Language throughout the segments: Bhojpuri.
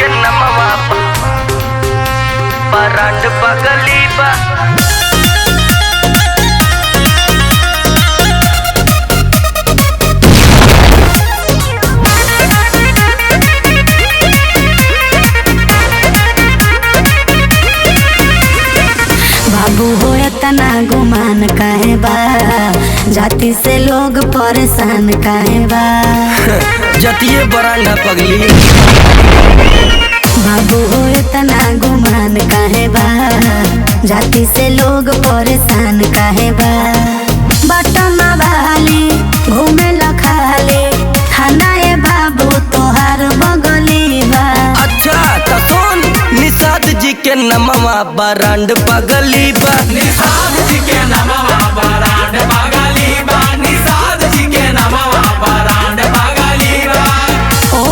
के नमवा बरांड बगली बा। बाबू हो इतना गुमान काहे बा, जाति से लोग परेशान काहे बा। जतिये बरांडा पगली। बाबू हो इतना गुमान काहे बा, जाति से लोग परेशान काहे बा। बटमा वाली घूमे लखाले थाना ए बाबू तोहार बगली बा। अच्छा तो सुन, निषाद जी के नमवा बरांड बगली बा। निषाद जी के नमवा बरांड बगली बा। निषाद जी के नमवा बरांड बगली बा। ओ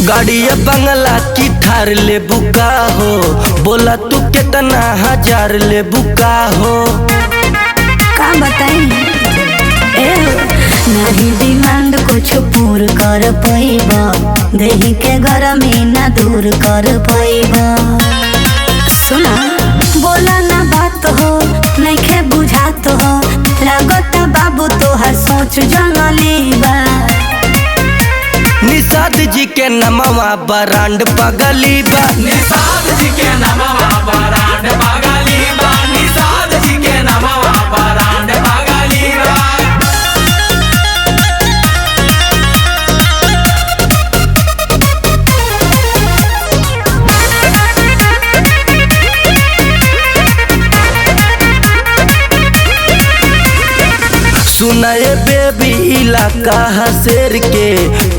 गाड़िया बंगला की थार ले बुका हो, बोला तू कितना हजार ले बुका हो। का बताई नहीं डिमांड कुछ पूर कर पैबा, देही के गरमी ना दूर कर पैबा। सुना बोला ना बात हो नइखे बुझात हो, लागत बाबू तोहर सोच जंगली बा। निषाद जी के नमवा बरांड बगली बा। निषाद जी के नमवा बरांड बगली बा। निषाद जी के नमवा बरांड बगली बा। सुनाए बेबी इलाका हसेर के,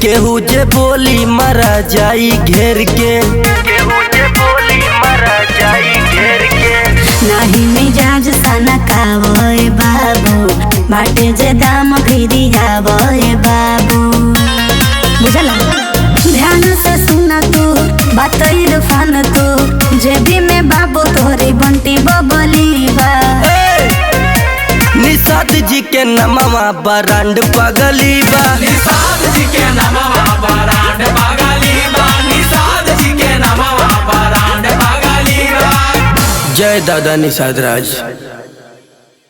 केहू जे बोली मरा जाई घेर के। केहू जे बोली मरा जाई घेर के। नहीं मिजाज सना कावे बाबू, बाटे जे दाम फिरी जावे बाबू। बुझला ध्यान से सुना तू बात इरफान तू, जेबी में बाबू तोहरी बंटी बबली बा। निषाद जी के नमवा बरांड बगली बा। निषाद जी के नमवा बरांड बगली बा। निषाद जी के नमवा बरांड बगली बा। जय दादा निषाद राज।